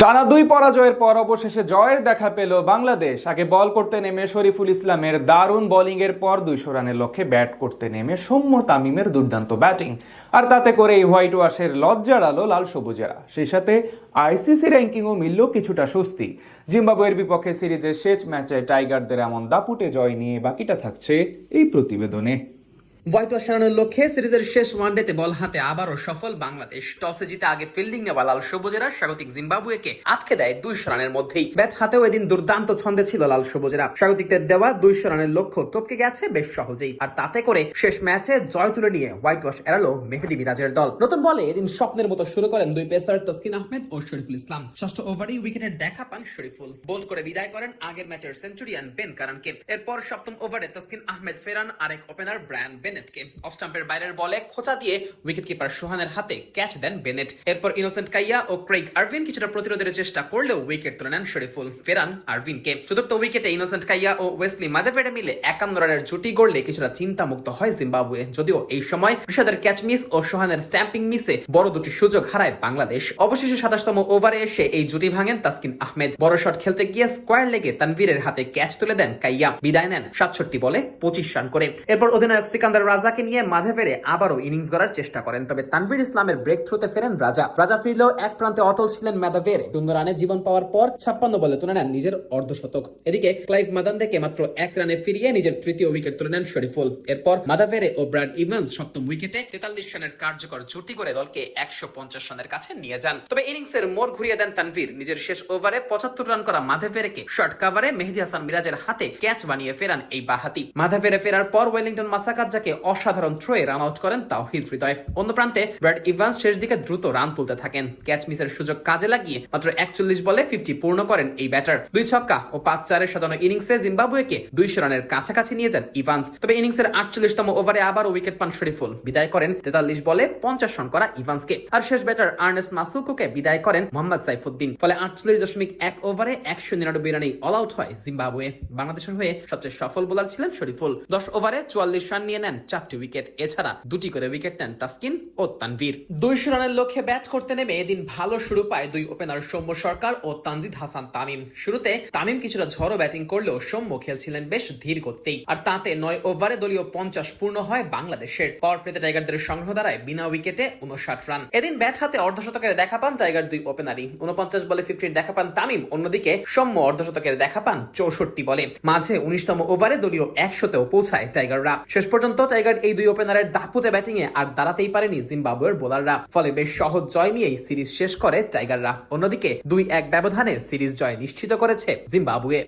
টানা দুই পরাজয়ের পর অবশেষে জয়ের দেখা পেল বাংলাদেশ। আগে বল করতে নেমে শরীফুল ইসলামের দারুণ বোলিংয়ের পর 200 রানের লক্ষ্যে ব্যাট করতে নেমে সৌম্য তামিমের দুর্দান্ত ব্যাটিং, আর তাতে করে এই হোয়াইট ওয়াশের লজ্জা আলো লাল সবুজেরা। সেই সাথে আইসিসি র্যাঙ্কিংও মিলল কিছুটা স্বস্তি। জিম্বাবুয়ের বিপক্ষে সিরিজের শেষ ম্যাচে টাইগারদের এমন দাপুটে জয় নিয়ে বাকিটা থাকছে এই প্রতিবেদনে। হোয়াইট ওয়াশ সারানোর লক্ষ্যে সিরিজের শেষ ওয়ানডেতে বল হাতে আবারও সফল বাংলাদেশ। টসে জিতে আগে ফিল্ডিং নেওয়া লাল সবুজেরা স্বাগতিক জিম্বাবুয়েকে আটকে দেয় 200 রানের মধ্যেই। ব্যাট হাতেও এদিন দুর্দান্ত ছন্দে ছিল লাল সবুজেরা। স্বাগতিকদের দেওয়া 200 রানের লক্ষ্য টপকে গেছে বেশ সহজেই, আর তাতে করে শেষ ম্যাচে জয় তুলে নিয়ে হোয়াইট ওয়াশ এড়ালো মেহেদী মিরাজের দল। নতুন বলে এদিন স্বপ্নের মতো শুরু করেন দুই পেসার তাসকিন আহমেদ ও শরীফুল ইসলাম। ষষ্ঠ ওভারেই উইকেটের দেখা পান শরীফুল, বোল্ড করে বিদায় করেন আগের ম্যাচের সেঞ্চুরিয়ান বেন কারানকে। এরপর সপ্তম ওভারে তাসকিন আহমেদ ফেরান আরেক ওপেনার ব্রায়ান বেনেটকে। অফ স্টাম্পের বাইরের বলে খোঁচা দিয়ে উইকেট কিপার সোহানের হাতে ক্যাচ দেন বেনেট। এরপর ইনোসেন্ট কাইয়া ও ক্রেইগ আরভিন কিছুটা প্রতিরোধের চেষ্টা করলেও উইকেট তুলে নেন শরীফুল, ফেরান আরভিনকে। চতুর্থ উইকেটে ইনোসেন্ট কাইয়া ও ওয়েসলি মাদেভেডে মিলে 51 রানের জুটি গড়লে কিছুটা চিন্তামুক্ত হয় জিম্বাবুয়ে। যদিও এই সময় ঋষাদের ক্যাচ মিস ও সোহানের স্ট্যাম্পিং মিসে বড় দুটি সুযোগ হারায় বাংলাদেশ। অবশেষে 27তম ওভারে এসে এই জুটি ভাঙেন তাসকিন আহমেদ। বড় শট খেলতে গিয়ে স্কোয়ার লেগে তানভীরের হাতে ক্যাচ তুলে দেন কাইয়া, বিদায় নেন 67 বলে 25 রান করে। এরপর অধিনায়ক সিকান্দার রাজাকে নিয়ে মাধেভেরে আবারও ইনিংস গড়ার চেষ্টা করেন, তবে তানভীর ইসলামের ব্রেক থ্রুতে ফেরেন রাজা ফিরলেও এক প্রান্তে অটল ছিলেন মাধেভেরে। 2 রানে জীবন পাওয়ার পর 56 বলে তুলে নেন নিজের অর্ধশতক। এদিকে ক্লাইভ মাদানদেকে মাত্র 1 রানে ফিরিয়ে নিজের তৃতীয় উইকেট তুলে নেন শরীফুল। এরপর মাধেভেরে ও ব্র্যাড ইভান্স সপ্তম উইকেটে 43 রানের কার্যকর জুটি করে দলকে 150 রানের কাছে নিয়ে যান। তবে ইনিংসের মোড় ঘুরিয়ে দেন তানভীর। নিজের শেষ ওভারে 75 রান করা মাধেভেরেকে শর্ট কাভারে মেহেদী হাসান মিরাজের হাতে ক্যাচ বানিয়ে ফেরান এই বাহাতি। মাধেভেরে ফেরার পর ওয়েলিংটন মাসাকাজ্জাকে অসাধারণ থ্রোয়ে রান আউট করেন তাওহিদ হৃদয়। অন্য প্রান্তে ব্র্যাড ইভান্স শেষ দিকে দ্রুত রান তুলতে থাকেন। ক্যাচ মিসের সুযোগ কাজে লাগিয়ে মাত্র 41 বলে 50 পূর্ণ করেন এই ব্যাটার। 2 ছক্কা ও 5-4 সাজানো ইনিংসে জিম্বাবুয়েকে 200 রানের কাছাকাছি নিয়ে যান ইভান্স। তবে ইনিংসের 48তম ওভারে আবার উইকেট পান শরীফুল, বিদায় করেন 43 বলে 50 রান করা ইভান্সকে। আর শেষ ব্যাটার আর্নেস্ট মাসুকুকে বিদায় করেন মোহাম্মদ সাইফুদ্দিন। ফলে 48.1 ওভারে 199 রানেই অল আউট হয় জিম্বাবুয়ে। বাংলাদেশের হয়ে সবচেয়ে সফল বোলার ছিলেন শরীফুল। 10 ওভারে 44 রান নিয়ে নেন 4টি উইকেট। এছাড়া 2টি করে উইকেট নেন তাসকিন ও তানভীর। 200 রানের লক্ষ্যে ব্যাট করতে নেমে এদিন ভালো শুরু পায় দুই ওপেনার সৌম্য সরকার ও তানজিদ হাসান তামিম। শুরুতে তামিম কিছুটা ঝড়ো ব্যাটিং করলেও সৌম্য খেলছিলেন বেশ ধীর গতিতেই, আর তাতে 9 ওভারে দলীয় 50 পূর্ণ হয় বাংলাদেশের। পাওয়ার প্লেতে টাইগারদের সংগ্রহ দ্বারায় বিনা উইকেটে 59 রান। এদিন ব্যাট হাতে অর্ধশতকের দেখা পান টাইগার দুই ওপেনারই। 49 বলে 50 দেখা পান তামিম, অন্যদিকে সৌম্য অর্ধশতকের দেখা পান 64 বলে। মাঝে 19তম ওভারে দলীয় 100তেও পৌঁছায় টাইগাররা। শেষ পর্যন্ত টাইগার এই দুই ওপেনারের দাপুটে ব্যাটিং এ আর দাঁড়াতেই পারেনি জিম্বাবুয়ের বোলাররা। ফলে বেশ সহজ জয় নিয়েই সিরিজ শেষ করে টাইগাররা। অন্যদিকে 2-1 ব্যবধানে সিরিজ জয় নিশ্চিত করেছে জিম্বাবুয়ে।